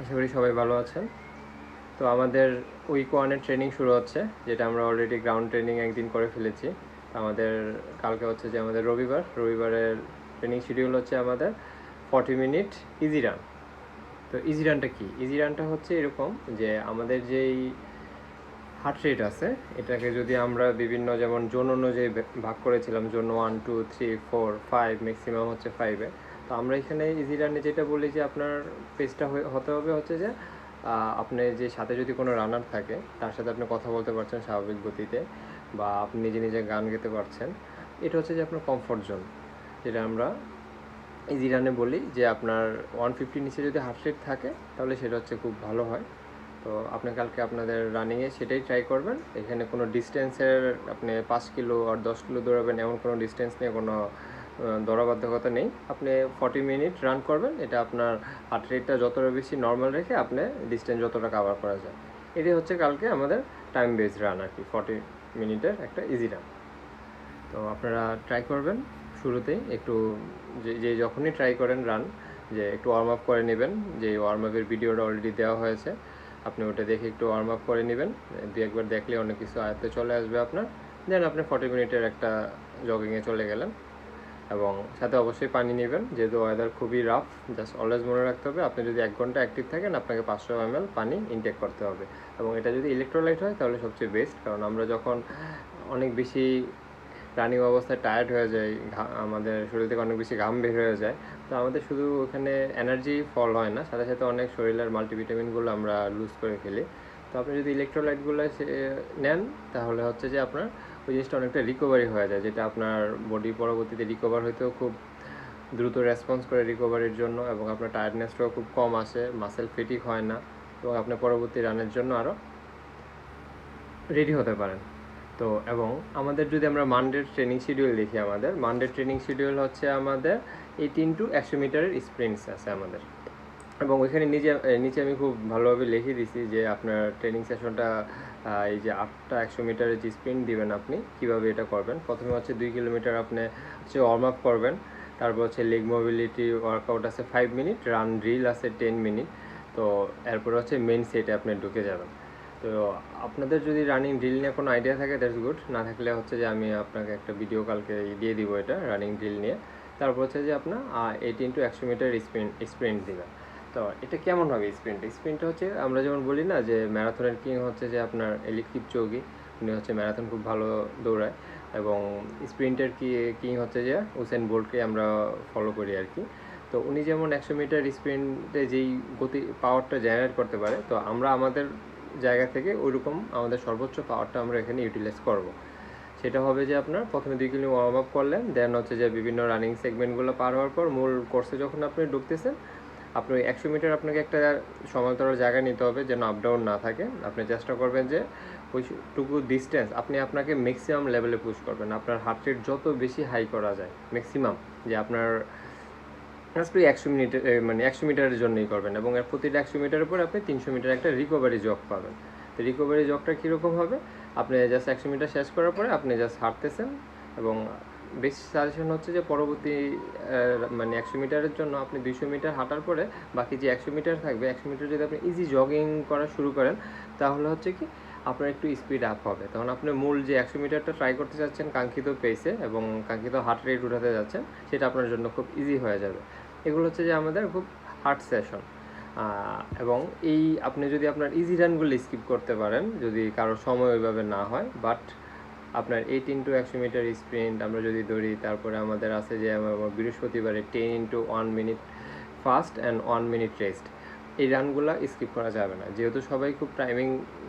আশা করি সবাই ভালো আছেন। তো আমাদের উইক 1 এর ট্রেনিং শুরু হচ্ছে, যেটা আমরা অলরেডি গ্রাউন্ড ট্রেনিং একদিন করে ফেলেছি। আমাদের কালকে হচ্ছে যে আমাদের রবিবারের ট্রেনিং শিডিউল হচ্ছে আমাদের 40 মিনিট ইজি রান। তো ইজি রানটা কি? ইজি রানটা হচ্ছে এরকম যে আমাদের যেই হার্ট রেট আছে, এটাকে যদি আমরা বিভিন্ন যেমন জোন অনুযায়ী ভাগ করেছিলাম, জোন 1, 2, 3, 4, 5, ম্যাক্সিমাম হচ্ছে 5-এ। তো আমরা এখানে ইজি রানে যেটা বলি যে আপনার পেজটা হতে হবে হচ্ছে যে আপনি যে সাথে যদি কোনো রানার থাকে তার সাথে আপনি কথা বলতে পারছেন স্বাভাবিক গতিতে, বা আপনি নিজে নিজে গান গেতে পারছেন। এটা হচ্ছে যে আপনার কমফর্ট জোন, যেটা আমরা ইজি রানে বলি যে আপনার 150 নিচে যদি হার্ট রেট থাকে তাহলে সেটা হচ্ছে খুব ভালো হয়। তো আপনি কালকে আপনাদের রানিংয়ে সেটাই ট্রাই করবেন। এখানে কোনো ডিস্টেন্সের আপনি 5 কিলো আর 10 কিলো দৌড়াবেন এমন কোনো ডিস্টেন্স নিয়ে কোনো দৌড়াবাধ্যকতা নেই। আপনি 40 মিনিট রান করবেন, এটা আপনার হার্ট রেটটা যতটা বেশি নর্মাল রেখে আপনি ডিস্টেন্স যতটা কাভার করা যায়। এটাই হচ্ছে কালকে আমাদের টাইম বেস রান আর কি, 40 মিনিটের একটা ইজি রান। তো আপনারা ট্রাই করবেন শুরুতেই একটু, যে যখনই ট্রাই করেন রান, যে একটু ওয়ার্ম আপ করে নেবেন। যে ওয়ার্ম আপের ভিডিওটা অলরেডি দেওয়া হয়েছে, আপনি ওটা দেখে একটু ওয়ার্ম আপ করে নেবেন। দু একবার দেখলে অনেক কিছু আয়ত্তে চলে আসবে আপনার। দেন আপনি 40 মিনিটের একটা জগিংয়ে চলে গেলেন, এবং সাথে অবশ্যই পানি নেবেন। যেহেতু ওয়েদার খুবই রাফ, জাস্ট অলওয়েজ মনে রাখতে হবে আপনি যদি 1 ঘন্টা অ্যাক্টিভ থাকেন আপনাকে 500 ml পানি ইনটেক করতে হবে। এবং এটা যদি ইলেকট্রোলাইট হয় তাহলে সবচেয়ে বেস্ট, কারণ আমরা যখন অনেক বেশি রানিং অবস্থায় টায়ার্ড হয়ে যায়, আমাদের শরীর থেকে অনেক বেশি ঘাম বের হয়ে যায়, তো আমাদের শুধু ওখানে এনার্জি ফল হয় না, সাথে সাথে অনেক শরীরের মাল্টিভিটামিনগুলো আমরা লুজ করে ফেলি। তো আপনি যদি ইলেকট্রোলাইটগুলো নেন তাহলে হচ্ছে যে আপনার ওই জিনিসটা অনেকটা রিকভারি হয়ে যায়, যেটা আপনার বডি পরবর্তীতে রিকভার হইতেও খুব দ্রুত রেসপন্স করে রিকভারির জন্য, এবং আপনার টায়ার্ডনেসটাও খুব কম আসে, মাসেল ফেটিক হয় না, এবং আপনি পরবর্তী রানের জন্য আরও রেডি হতে পারেন। তো এবং আমাদের যদি আমরা মানডে ট্রেনিং শিডিউল দেখি, আমাদের মানডে ট্রেনিং শিডিউল হচ্ছে আমাদের 18 টু 100 মিটারের স্প্রিন্টস আছে আমাদের। এবং ওইখানে নিচে আমি খুব ভালোভাবে লিখে দিছি যে আপনার ট্রেনিং সেশনটা এই যে 8টা 100 মিটারের যে স্প্রিন্ট দিবেন আপনি কীভাবে এটা করবেন। প্রথমে হচ্ছে 2 কিলোমিটার আপনি হচ্ছে ওয়ার্ম আপ করবেন, তারপর হচ্ছে লেগ মোবিলিটি ওয়ার্কআউট আছে 5 মিনিট, রান ড্রিল আছে 10 মিনিট। তো এরপর হচ্ছে মেন সেটে আপনি ঢুকে যাবেন। তো আপনাদের যদি রানিং ড্রিল নিয়ে কোনো আইডিয়া থাকে দ্যাটস গুড, না থাকলে হচ্ছে যে আমি আপনাকে একটা ভিডিও কালকে দিয়ে দিব এটা রানিং ড্রিল নিয়ে। তারপর হচ্ছে যে আপনার 18 টু 100 মিটার স্প্রিন্ট দিবেন। তো এটা কেমন হবে স্প্রিন্টটা হচ্ছে আমরা যেমন বলি না যে ম্যারাথনের কিং হচ্ছে যে আপনার এলিট কিপচোগি, উনি হচ্ছে ম্যারাথন খুব ভালো দৌড়ায়, এবং স্প্রিন্টের কিং হচ্ছে যে উসেন বোল্টকে আমরা ফলো করি আর কি। তো উনি যেমন 100 মিটার স্প্রিন্টে যেই গতি পাওয়ারটা জেনারেট করতে পারে, তো আমরা আমাদের জায়গা থেকে ওইরকম আমাদের সর্বোচ্চ পাওয়ারটা আমরা এখানে ইউটিলাইজ করব। সেটা হবে যে আপনার প্রথমে 2 কিলো ওয়ার্ম আপ করলেন, দেন হচ্ছে যে বিভিন্ন রানিং সেগমেন্টগুলো পার হওয়ার পর মূল কোর্সে যখন আপনি ঢুকতেছেন, আপনি 100 মিটার আপনাকে একটা সমান্তরাল জায়গা নিতে হবে যেন আপ ডাউন না থাকে। আপনি চেষ্টা করবেন যে ওইটুকু ডিস্টেন্স আপনি আপনাকে ম্যাক্সিমাম লেভেলে পুশ করবেন, আপনার হার্ট রেট যত বেশি হাই করা যায় ম্যাক্সিমাম, যে আপনার জাস্ট 100 মিনিটের মানে 100 মিটারের জন্যই করবেন, এবং এর প্রতিটা 100 মিটারের পর আপনি 300 মিটার একটা রিকভারি জগ পাবেন। তো রিকভারি জগটা কীরকম হবে, আপনি জাস্ট 100 মিটার শেষ করার পরে আপনি জাস্ট হাঁটতেছেন, এবং বেশি সাজেশন হচ্ছে যে পরবর্তী মানে 100 মিটারের জন্য আপনি 200 মিটার হাঁটার পরে বাকি যে 100 মিটার থাকবে, 100 মিটার যদি আপনি ইজি জগিং করা শুরু করেন তাহলে হচ্ছে কি আপনার একটু স্পিড আপ হবে, তখন আপনি মূল যে 100 মিটারটা ট্রাই করতে চাচ্ছেন কাঙ্ক্ষিত পেসে এবং কাঙ্ক্ষিত হার্ট রেট উঠাতে যাচ্ছেন, সেটা আপনার জন্য খুব ইজি হয়ে যাবে। এগুলো হচ্ছে যে আমাদের খুব হার্ড সেশন। এবং এই আপনি যদি আপনার ইজি রানগুলো স্কিপ করতে পারেন, যদি কারো সময় ওইভাবে না হয়, বাট আপনার 18 টু 100 মিটার স্প্রিন্ট আমরা যদি ধরি, তারপরে আমাদের আছে যে বৃহস্পতিবারে 10 into 1 minute fast and 1 minute rest, এই রানগুলো স্কিপ করা যাবে না। যেহেতু সবাই খুব টাইমিং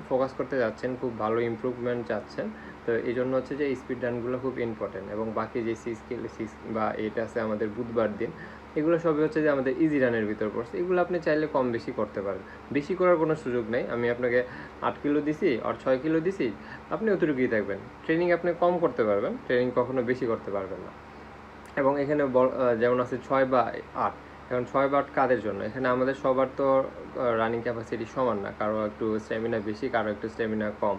ফোকাস করতে যাচ্ছেন, খুব ভালো ইমপ্রুভমেন্ট চাচ্ছেন, তো এই জন্য হচ্ছে যে স্পিড রানগুলো খুব ইম্পর্টেন্ট। এবং বাকি যে সিক্স বা এটা আছে আমাদের বুধবার দিন, এগুলো সবই হচ্ছে যে আমাদের ইজি রানের ভিতর পড়ছে। এগুলো আপনি চাইলে কম বেশি করতে পারেন, বেশি করার কোনো সুযোগ নেই। আমি আপনাকে 8 কিলো দিছি আর 6 কিলো দিছি, আপনি অতটুকুই থাকবেন। ট্রেনিং আপনি কম করতে পারবেন, ট্রেনিং কখনো বেশি করতে পারবেন না। এবং এখানে যেমন আছে 6 বা 8, এখন 6 বা 8 কাদের জন্য? এখানে আমাদের সবার তো রানিং ক্যাপাসিটি সমান না, কারো একটু স্ট্যামিনা বেশি, কারো একটু স্ট্যামিনা কম।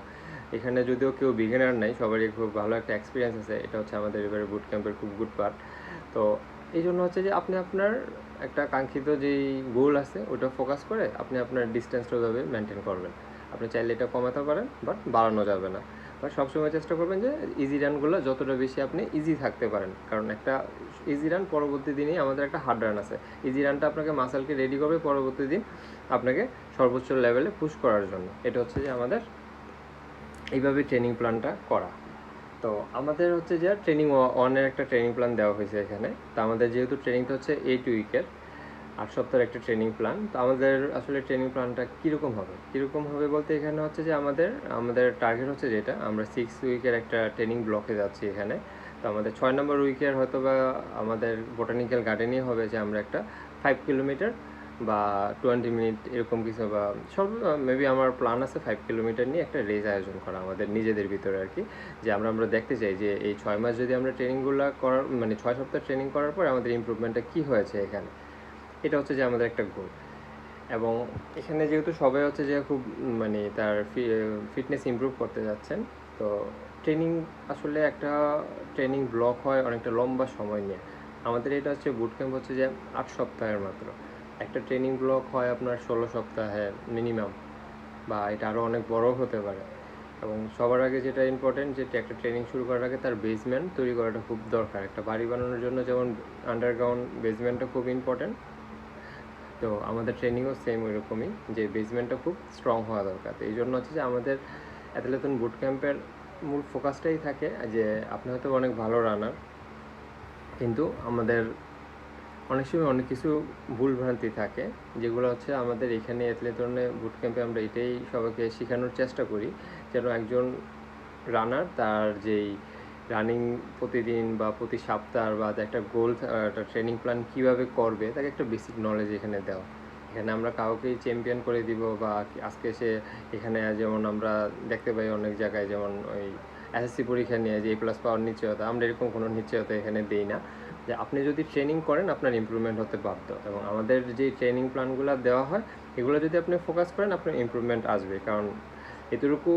এখানে যদিও কেউ বিগিনার নাই, সবারই খুব ভালো একটা এক্সপিরিয়েন্স আছে, এটা হচ্ছে আমাদের এবারে বুট ক্যাম্পের খুব গুড পার্ট। তো এই জন্য হচ্ছে যে আপনি আপনার একটা কাঙ্ক্ষিত যেই গোল আছে ওটা ফোকাস করে আপনি আপনার ডিস্টেন্সটা ওইভাবে মেনটেন করবেন। আপনি চাইলে এটা কমাতে পারেন, বাট বাড়ানো যাবে না। বাট সবসময় চেষ্টা করবেন যে ইজি রানগুলো যতটা বেশি আপনি ইজি থাকতে পারেন, কারণ একটা ইজি রান পরবর্তী দিনেই আমাদের একটা হার্ড রান আছে। ইজি রানটা আপনাকে মাসেলকে রেডি করবে পরবর্তী দিন আপনাকে সর্বোচ্চ লেভেলে পুশ করার জন্য। এটা হচ্ছে যে আমাদের এইভাবে ট্রেনিং প্ল্যানটা করা। তো আমাদের হচ্ছে যে ট্রেনিং ওয়ানের একটা ট্রেনিং প্ল্যান দেওয়া হয়েছে এখানে। তো আমাদের যেহেতু ট্রেনিংটা হচ্ছে 8 উইকের, 8 সপ্তাহের একটা ট্রেনিং প্ল্যান। তো আমাদের আসলে ট্রেনিং প্ল্যানটা কীরকম হবে বলতে এখানে হচ্ছে যে আমাদের টার্গেট হচ্ছে যেটা আমরা 6 উইকের একটা ট্রেনিং ব্লকে যাচ্ছি এখানে। তো আমাদের 6 নম্বর উইকের হয়তো বা আমাদের বোটানিক্যাল গার্ডেনই হবে যে আমরা একটা 5 কিলোমিটার বা 20 মিনিট এরকম কিছু, বা সব মেবি আমার প্ল্যান আছে 5 কিলোমিটার নিয়ে একটা রেস আয়োজন করা আমাদের নিজেদের ভিতরে আর কি। যে আমরা দেখতে চাই যে এই 6 মাস যদি আমরা ট্রেনিংগুলো করার 6 সপ্তাহ ট্রেনিং করার পর আমাদের ইমপ্রুভমেন্টটা কী হয়েছে এখানে, এটা হচ্ছে যে আমাদের একটা গোল। এবং এখানে যেহেতু সবাই হচ্ছে যে খুব তার ফিটনেস ইমপ্রুভ করতে যাচ্ছেন, তো ট্রেনিং আসলে একটা ট্রেনিং ব্লক হয় অনেকটা লম্বা সময় নিয়ে। আমাদের এটা হচ্ছে বুট ক্যাম্প হচ্ছে যে 8 সপ্তাহের মাত্র। একটা ট্রেনিং ব্লক হয় আপনার 16 সপ্তাহে মিনিমাম, বা এটা আরও অনেক বড় হতে পারে। এবং সবার আগে যেটা ইম্পর্টেন্ট, যে একটা ট্রেনিং শুরু করার আগে তার বেসমেন্ট তৈরি করাটা খুব দরকার। একটা বাড়ি বানানোর জন্য যেমন আন্ডারগ্রাউন্ড বেসমেন্টটা খুব ইম্পর্টেন্ট, তো আমাদের ট্রেনিংও সেম ওইরকমই, যে বেসমেন্টটা খুব স্ট্রং হওয়া দরকার। তো এই জন্য হচ্ছে যে আমাদের অ্যাথলেটন বুট ক্যাম্পের মূল ফোকাসটাই থাকে যে আপনি হয়তো অনেক ভালো রানার, কিন্তু আমাদের অনেক সময় অনেক কিছু ভুলভ্রান্তি থাকে, যেগুলো হচ্ছে আমাদের এখানে অ্যাথলেটনে বুট ক্যাম্পে আমরা এটাই সবাইকে শেখানোর চেষ্টা করি, যেন একজন রানার তার যেই রানিং প্রতিদিন বা প্রতি সপ্তাহ বা একটা গোল, একটা ট্রেনিং প্ল্যান কীভাবে করবে, তাকে একটা বেসিক নলেজ এখানে দেওয়া। এখানে আমরা কাউকেই চ্যাম্পিয়ন করে দিব, বা আজকে সে এখানে যেমন আমরা দেখতে পাই অনেক জায়গায়, যেমন ওই এসএসসি পরীক্ষা নিয়ে যে A+ পাওয়ার নিশ্চয়তা, আমরা এরকম কোনো নিশ্চয়তা এখানে দিই না। যে আপনি যদি ট্রেনিং করেন আপনার ইমপ্রুভমেন্ট হতে বাধ্য, এবং আমাদের যে ট্রেনিং প্ল্যানগুলো দেওয়া হয় এগুলো যদি আপনি ফোকাস করেন আপনার ইমপ্রুভমেন্ট আসবে। কারণ এতটুকু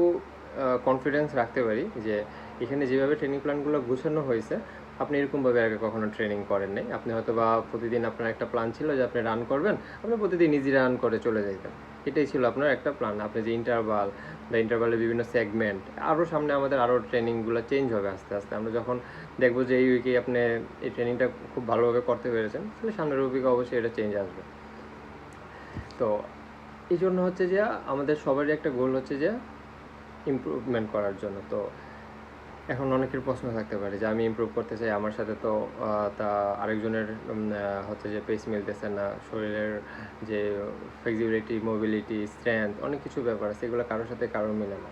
কনফিডেন্স রাখতে পারি যে এখানে যেভাবে ট্রেনিং প্ল্যানগুলো গুছানো হয়েছে, আপনি এরকমভাবে আগে কখনো ট্রেনিং করেন নাই। আপনি হয়তো বা প্রতিদিন আপনার একটা প্ল্যান ছিল যে আপনি রান করবেন, আপনি প্রতিদিন ইজি রান করে চলে যেতেন, এটাই ছিল আপনার একটা প্ল্যান। আপনি যে ইন্টারভাল বা ইন্টারভালের বিভিন্ন সেগমেন্ট, আরও সামনে আমাদের আরও ট্রেনিংগুলো চেঞ্জ হবে আস্তে আস্তে। আমরা যখন দেখবো যে এই উইকে আপনি এই ট্রেনিংটা খুব ভালোভাবে করতে পেরেছেন, তাহলে সামনের উইকে অবশ্যই এটা চেঞ্জ আসবে। তো এই জন্য হচ্ছে যে আমাদের সবারই একটা গোল হচ্ছে যে ইমপ্রুভমেন্ট করার জন্য। তো এখন অনেকের প্রশ্ন থাকতে পারে যে আমি ইমপ্রুভ করতে চাই, আমার সাথে তো তা আরেকজনের হচ্ছে যে পেস মিলতেছে না, শরীরের যে ফ্লেক্সিবিলিটি, মোবিলিটি, স্ট্রেংথ, অনেক কিছু ব্যাপার আছে, এগুলো কারোর সাথে কারোর মিলে না।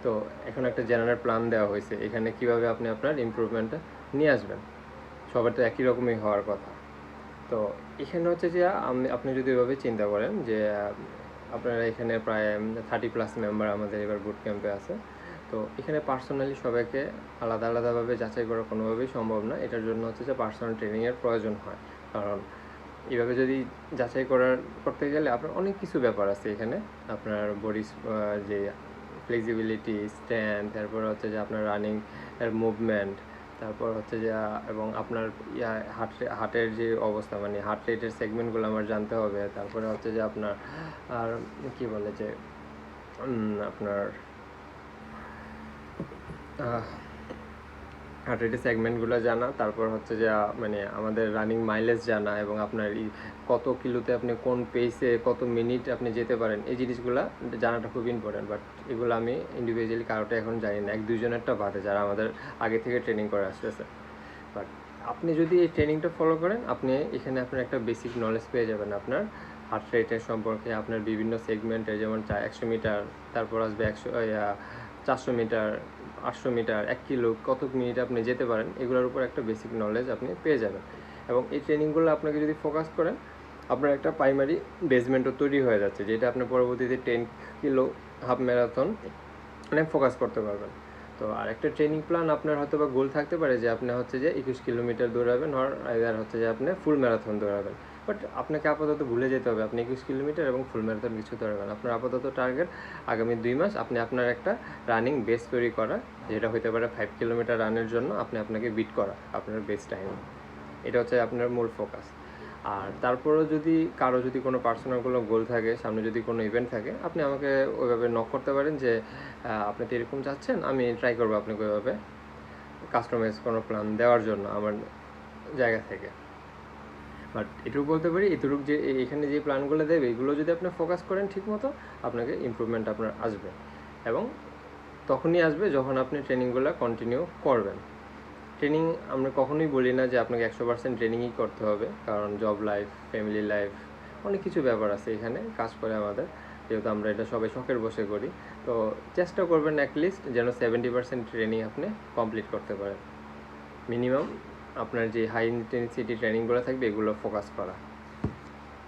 তো এখন একটা জেনারেল প্ল্যান দেওয়া হয়েছে এখানে কীভাবে আপনি আপনার ইমপ্রুভমেন্টটা নিয়ে আসবেন। সবার তো একই রকমই হওয়ার কথা। তো এখানে হচ্ছে যে আপনি যদি এভাবে চিন্তা করেন যে আপনারা এখানে প্রায় 30+ মেম্বার আমাদের এবার বুট ক্যাম্পে আছে। তো এখানে পার্সোনালি সবাইকে আলাদা আলাদাভাবে যাচাই করা কোনোভাবেই সম্ভব না। এটার জন্য হচ্ছে যে পার্সোনাল ট্রেনিংয়ের প্রয়োজন হয়, কারণ এভাবে যদি যাচাই করতে গেলে আপনার অনেক কিছু ব্যাপার আছে এখানে। আপনার বডি যে ফ্লেক্সিবিলিটি, স্ট্রেংথ, তারপর হচ্ছে যে আপনার রানিং এর মুভমেন্ট, তারপর হচ্ছে যে এবং আপনার হার্টের যে অবস্থা, হার্ট রেটের সেগমেন্টগুলো আমার জানতে হবে। তারপরে হচ্ছে যে আপনার আর কী বলে যে আপনার হার্ট রেটের সেগমেন্টগুলো জানা, তারপর হচ্ছে যে আমাদের রানিং মাইলেজ জানা, এবং আপনার কত কিলোতে আপনি কোন পেসে কত মিনিট আপনি যেতে পারেন, এই জিনিসগুলো জানাটা খুব ইম্পর্টেন্ট। বাট এগুলো আমি ইন্ডিভিজুয়ালি কারোটা এখন জানি না, 1-2 জনেরটা বাদে যারা আমাদের আগে থেকে ট্রেনিং করে আসতেছে। বাট আপনি যদি এই ট্রেনিংটা ফলো করেন, আপনি এখানে আপনার একটা বেসিক নলেজ পেয়ে যাবেন আপনার হার্ট রেটের সম্পর্কে, আপনার বিভিন্ন সেগমেন্টে, যেমন 100 মিটার, তারপর আসবে 400 মিটার, 800 মিটার, 1 কিলো, কত মিনিট আপনি যেতে পারেন, এগুলোর উপর একটা বেসিক নলেজ আপনি পেয়ে যাবেন। এবং এই ট্রেনিংগুলো আপনাকে যদি ফোকাস করেন, আপনার একটা প্রাইমারি বেসমেন্টও তৈরি হয়ে যাচ্ছে, যেটা আপনি পরবর্তীতে 10 কিলো হাফ ম্যারাথন ফোকাস করতে পারবেন। তো আরেকটা ট্রেনিং প্ল্যান আপনার হয়তো বা গোল থাকতে পারে যে আপনি হচ্ছে যে 21 কিলোমিটার দৌড়াবেন, আর হচ্ছে যে আপনি ফুল ম্যারাথন দৌড়াবেন। বাট আপনাকে আপাতত ভুলে যেতে হবে আপনি 21 কিলোমিটার এবং ফুল ম্যারাথন কিছু দৌড়াবেন। আপনার আপাতত টার্গেট আগামী 2 মাস আপনি আপনার একটা রানিং বেস তৈরি করা, যেটা হতে পারে 5 কিলোমিটার রানের জন্য আপনাকে বিট করা আপনার বেস টাইম। এটা হচ্ছে আপনার মূল ফোকাস। আর তারপরেও যদি কারো যদি কোনো পার্সোনাল কোনো গোল থাকে, সামনে যদি কোনো ইভেন্ট থাকে, আপনি আমাকে ওইভাবে নক করতে পারেন যে আপনি তো এরকম চাচ্ছেন, আমি ট্রাই করবো আপনাকে ওইভাবে কাস্টমাইজ কোনো প্ল্যান দেওয়ার জন্য আমার জায়গা থেকে। বাট এটুকু বলতে পারি, এটুকু যে এখানে যে প্ল্যানগুলো দেবে এগুলো যদি আপনি ফোকাস করেন ঠিকমতো, আপনাকে ইমপ্রুভমেন্ট আপনার আসবে, এবং তখনই আসবে যখন আপনি ট্রেনিংগুলো কন্টিনিউ করবেন। ট্রেনিং আমরা কখনোই বলি না যে আপনাকে 100% ট্রেনিংই করতে হবে, কারণ জব লাইফ, ফ্যামিলি লাইফ, অনেক কিছু ব্যাপার আছে এখানে কাজ করে আমাদের, যেহেতু আমরা এটা সবাই শখের বসে করি। তো চেষ্টা করবেন অ্যাটলিস্ট যেন 70% ট্রেনিং আপনি কমপ্লিট করতে পারেন। মিনিমাম আপনার যে হাই ইন্টেন্সিটি ট্রেনিংগুলো থাকবে এগুলো ফোকাস করা।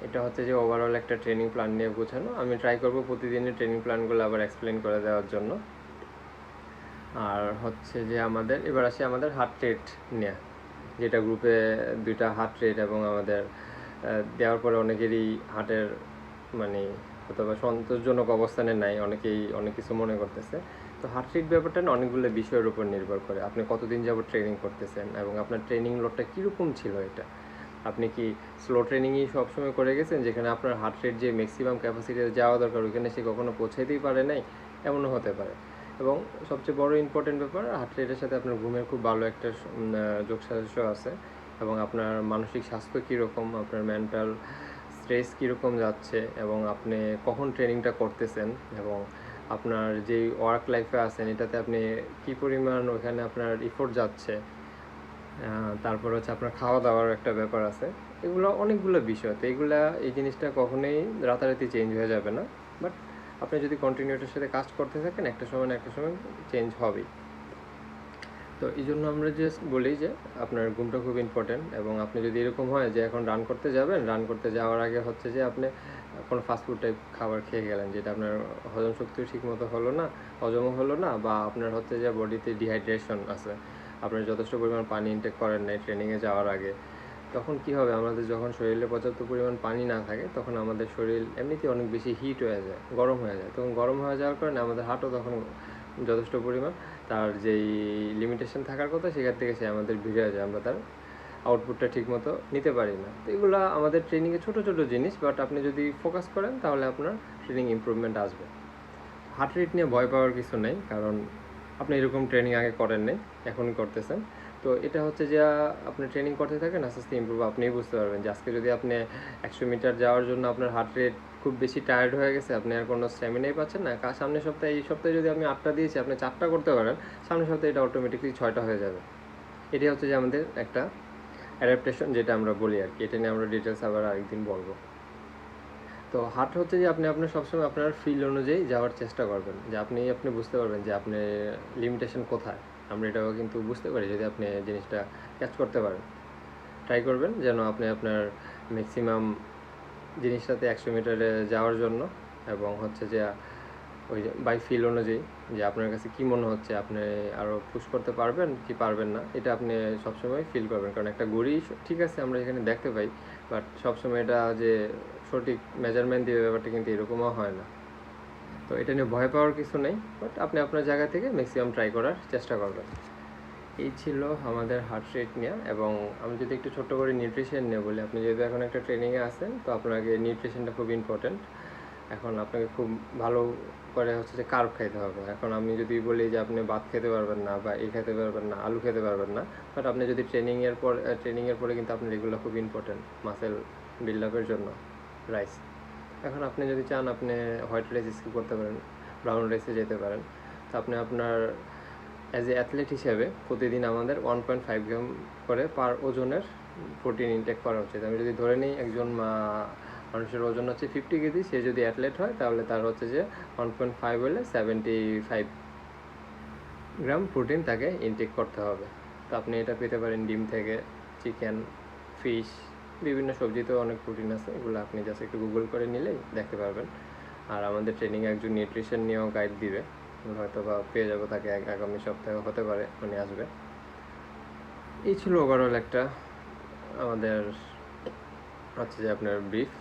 এটা হচ্ছে যে ওভারঅল একটা ট্রেনিং প্ল্যান নিয়ে গোছানো। আমি ট্রাই করবো প্রতিদিনের ট্রেনিং প্ল্যানগুলো আবার এক্সপ্লেন করে দেওয়ার জন্য। আর হচ্ছে যে এবার আসি আমাদের হার্ট রেট নিয়ে, যেটা গ্রুপে 2টা হার্ট রেট এবং আমাদের দেওয়ার পরে অনেকেরই হার্টের মানে অথবা সন্তোষজনক অবস্থানে নাই, অনেকেই অনেক কিছু মনে করতেছে। তো হার্ট রেট ব্যাপারটা না অনেকগুলো বিষয়ের উপর নির্ভর করে। আপনি কতদিন যাবত ট্রেনিং করতেছেন এবং আপনার ট্রেনিং লোডটা কীরকম ছিল। এটা আপনি কি স্লো ট্রেনিংই সবসময় করে গেছেন, যেখানে আপনার হার্ট রেট যে ম্যাক্সিমাম ক্যাপাসিটিতে যাওয়া দরকার ওইখানে সে কখনো পৌঁছাতেই পারে নাই, এমনও হতে পারে। এবং সবচেয়ে বড় ইম্পর্টেন্ট ব্যাপার, হার্ট রেটের সাথে আপনার ঘুমের খুব ভালো একটা যোগসাদৃশ্য আছে, এবং আপনার মানসিক স্বাস্থ্য কীরকম, আপনার মেন্টাল স্ট্রেস কীরকম যাচ্ছে, এবং আপনি কখন ট্রেনিংটা করতেছেন, এবং আপনার যেই ওয়ার্ক লাইফে আছেন এটাতে আপনি কী পরিমাণ ওখানে আপনার ইফোর্ট যাচ্ছে, তারপর হচ্ছে আপনার খাওয়া দাওয়ার একটা ব্যাপার আছে। এগুলো অনেকগুলো বিষয়। তো এই জিনিসটা কখনোই রাতারাতি চেঞ্জ হয়ে যাবে না, বাট আপনি যদি কন্টিনিউটির সাথে কাজ করতে থাকেন একটা সময় না একটা সময় চেঞ্জ হবেই। তো এই জন্য আমরা জাস্ট বলি যে আপনার ঘুমটা খুব ইম্পর্টেন্ট, এবং আপনি যদি এরকম হয় যে এখন রান করতে যাবেন, রান করতে যাওয়ার আগে হচ্ছে যে আপনি কোনো ফাস্টফুড টাইপ খাবার খেয়ে গেলেন, যেটা আপনার হজম শক্তিও ঠিকমতো হলো না, হজমও হলো না, বা আপনার হচ্ছে যে বডিতে ডিহাইড্রেশন আছে, আপনার যথেষ্ট পরিমাণ পানি ইনটেক করেন নাই ট্রেনিংয়ে যাওয়ার আগে, তখন কি হবে, আমাদের যখন শরীরে পর্যাপ্ত পরিমাণ পানি না থাকে তখন আমাদের শরীর এমনিতেই অনেক বেশি হিট হয়ে যায়, গরম হয়ে যায়। তখন গরম হয়ে যাওয়ার কারণে আমাদের হার্টও তখন যথেষ্ট পরিমাণ তার যেই লিমিটেশন থাকার কথা সেখান থেকে সে আমাদের ভিড়ে যায়, আমরা তার আউটপুটটা ঠিকমতো নিতে পারি না। তো এগুলো আমাদের ট্রেনিংয়ে ছোটো ছোটো জিনিস, বাট আপনি যদি ফোকাস করেন তাহলে আপনার ট্রেনিং ইমপ্রুভমেন্ট আসবে। হার্ট রেট নিয়ে ভয় পাওয়ার কিছু নেই, কারণ আপনি এরকম ট্রেনিং আগে করেন নাই, এখনই করতেছেন। তো এটা হচ্ছে যে আপনি ট্রেনিং করতে থাকেন, আস্তে আস্তে ইমপ্রুভ আপনিই বুঝতে পারবেন যে আজকে যদি আপনি 100 মিটার যাওয়ার জন্য আপনার হার্ট রেট খুব বেশি টায়ার্ড হয়ে গেছে, আপনি আর কোনো স্ট্যামিনাই পাচ্ছেন না, সামনের সপ্তাহে এই সপ্তাহে যদি আমি 8টা দিয়েছি আপনি 4টা করতে পারেন, সামনের সপ্তাহে এটা অটোমেটিকলি 6টা হয়ে যাবে। এটাই হচ্ছে যে আমাদের একটা অ্যাডাপ্টেশন, যেটা আমরা বলি আর কি। এটা নিয়ে আমরা ডিটেলস আবার আরেকদিন বলবো। তো হার্ট হচ্ছে যে আপনি আপনার সবসময় আপনার ফিল অনুযায়ী যাওয়ার চেষ্টা করবেন, যে আপনি বুঝতে পারবেন যে আপনি লিমিটেশন কোথায়। আমরা এটাও কিন্তু বুঝতে পারি যদি আপনি জিনিসটা ক্যাচ করতে পারেন। ট্রাই করবেন যেন আপনি আপনার ম্যাক্সিমাম জিনিসটাতে 100 মিটারে যাওয়ার জন্য, এবং হচ্ছে যে ওই বাই ফিল অনুযায়ী যে আপনার কাছে কী মনে হচ্ছে, আপনি আরও পুশ করতে পারবেন কি পারবেন না, এটা আপনি সবসময় ফিল করবেন। কারণ একটা ঘড়ি ঠিক আছে আমরা এখানে দেখতে পাই, বাট সবসময় এটা যে সঠিক মেজারমেন্ট দিয়ে ব্যাপারটা কিন্তু এরকমও হয় না। তো এটা নিয়ে ভয় পাওয়ার কিছু নেই, বাট আপনি আপনার জায়গা থেকে ম্যাক্সিমাম ট্রাই করার চেষ্টা করবেন। এই ছিল আমাদের হার্ট রেট নিয়ে। এবং আমি যদি একটু ছোট্ট করে নিউট্রিশন নিয়ে বলি, আপনি যেহেতু এখন একটা ট্রেনিংয়ে আছেন, তো আপনাকে নিউট্রিশনটা খুব ইম্পর্টেন্ট। এখন আপনাকে খুব ভালো করে হচ্ছে যে কার্ব খাইতে হবে। এখন আমি যদি বলি যে আপনি ভাত খেতে পারবেন না, বা এই খেতে পারবেন না, আলু খেতে পারবেন না, বাট আপনি যদি ট্রেনিংয়ের পরে কিন্তু আপনার এগুলো খুব ইম্পর্টেন্ট মাসেল বিল্ড আপের জন্য। রাইস, এখন আপনি যদি চান আপনি হোয়াইট রাইস স্কিপ করতে পারেন, ব্রাউন রাইসে যেতে পারেন। তো আপনি আপনার অ্যাজ এ অ্যাথলেট হিসেবে প্রতিদিন আমাদের 1.5 গ্রাম করে পার ওজনের প্রোটিন ইনটেক করা উচিত। আমি যদি ধরে নিই একজন মানুষের ওজন হচ্ছে 50 কেজি, সে যদি অ্যাথলেট হয় তাহলে তার হচ্ছে যে 1.5 হলে 75 গ্রাম প্রোটিন তাকে ইনটেক করতে হবে। তো আপনি এটা পেতে পারেন ডিম থেকে, চিকেন, ফিশ, বিভিন্ন সবজিতেও অনেক প্রোটিন আছে, এগুলো আপনি জাস্ট একটু গুগল করে নিলেই দেখতে পারবেন। আর আমাদের ট্রেনিংয়ে একজন নিউট্রিশন নিয়েও গাইড দিবে, হয়তো বা পেয়ে যাবো তাকে আগামী সপ্তাহে, হতে পারে উনি আসবে। এই ছিল ওভারঅল একটা আমাদের হচ্ছে যে আপনার ব্রিফ।